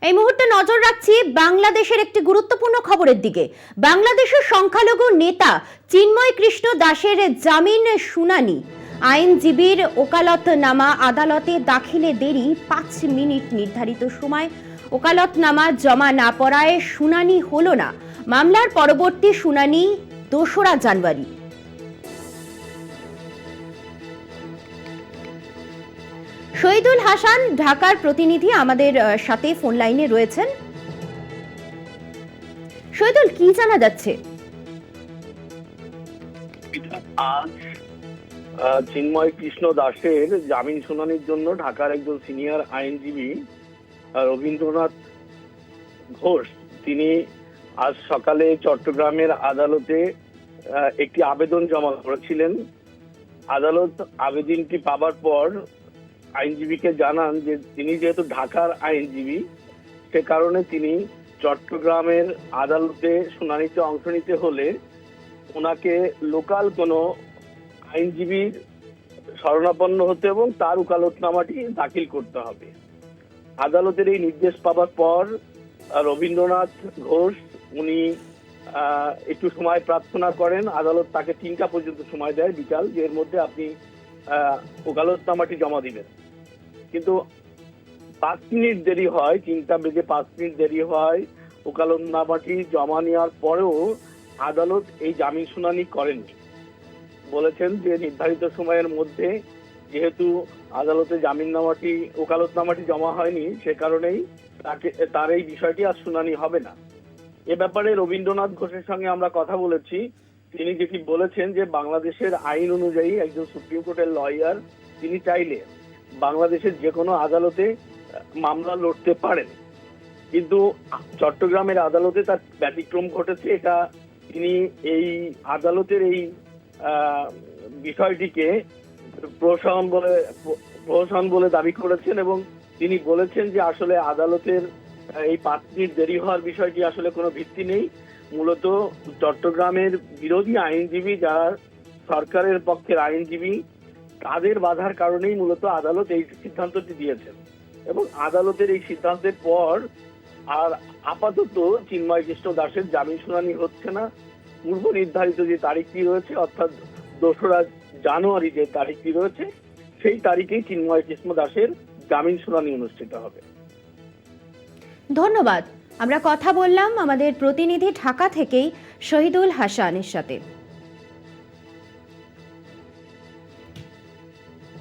এই মুহূর্তে নজর রাখছি বাংলাদেশের একটি গুরুত্বপূর্ণ খবরের দিকে। বাংলাদেশের সংখ্যালঘু নেতা চিন্ময় কৃষ্ণ দাসের জামিন শুনানি আইনজীবীর ওকালতনামা আদালতে দাখিলে দেরি 5 মিনিট। নির্ধারিত সময় ওকালতনামা জমা না পড়ায় শুনানি হলো না। মামলার পরবর্তী শুনানি 2রা জানুয়ারি। শহীদুল হাসান ঢাকার প্রতিনিধি আমাদের সাথে ফোন লাইনে রয়েছেন। শহীদুল, কি জানা যাচ্ছে? আজ চিন্ময় কৃষ্ণ দাসের জামিন শুনানির জন্য ঢাকার একজন সিনিয়র আইনজীবী রবীন্দ্রনাথ ঘোষ তিনি আজ সকালে চট্টগ্রামের আদালতে একটি আবেদন জমা করেছিলেন। আদালত আবেদনটি পাবার পর আইনজীবীকে জানান যে তিনি যেহেতু ঢাকার আইনজীবী সে কারণে তিনি চট্টগ্রামের আদালতে শুনানিতে অংশ নিতে হলে ওনাকে লোকাল কোনো আইনজীবীর শরণাপন্ন হতে এবং তার ওকালতনামাটি দাখিল করতে হবে। আদালতের এই নির্দেশ পাবার পর রবীন্দ্রনাথ ঘোষ উনি একটু সময় প্রার্থনা করেন। আদালত তাকে 3টা পর্যন্ত সময় দেয় বিকাল, যে এর মধ্যে আপনি ওকালতনামাটি জমা দিবেন। কিন্তু 5 মিনিট দেরি হয়, 3টা বেজে 5 মিনিট দেরি হয়। ওকালতনামাটি জমা নেওয়ার পরেও আদালত এই জামিন শুনানি করেননি। বলেছেন যে নির্ধারিত সময়ের মধ্যে যেহেতু আদালতে ওকালতনামাটি জমা হয়নি সে কারণেই তার এই বিষয়টি আর শুনানি হবে না। এ ব্যাপারে রবীন্দ্রনাথ ঘোষের সঙ্গে আমরা কথা বলেছি। তিনি যেটি বলেছেন যে বাংলাদেশের আইন অনুযায়ী একজন সুপ্রিম কোর্টের লয়ার তিনি চাইলে বাংলাদেশের যে কোনো আদালতে মামলা লড়তে পারেন, কিন্তু চট্টগ্রামের আদালতে তার ব্যতিক্রম ঘটেছে। এটা তিনি এই আদালতের এই বিষয়টিকে প্রহসন বলে দাবি করেছেন এবং তিনি বলেছেন যে আসলে আদালতের এই 5 মিনিট দেরি হওয়ার বিষয়টি আসলে কোনো ভিত্তি নেই। মূলত চট্টগ্রামের বিরোধী আইনজীবী যারা সরকারের পক্ষের আইনজীবী তাদের বাধার কারণেই মূলত আদালত এই সিদ্ধান্তটি দিয়েছেন এবং আদালতের এই সিদ্ধান্তের পর আর আপাতত চিন্ময় কৃষ্ণ দাসের জামিন শুনানি হচ্ছে না। পূর্ব নির্ধারিত যে তারিখটি রয়েছে অর্থাৎ 2রা জানুয়ারি যে তারিখটি রয়েছে সেই তারিখেই চিন্ময় কৃষ্ণ দাসের জামিন শুনানি অনুষ্ঠিত হবে। ধন্যবাদ। আমরা কথা বললাম আমাদের প্রতিনিধি ঢাকা থেকেই শহীদুল হাসানের সাথে।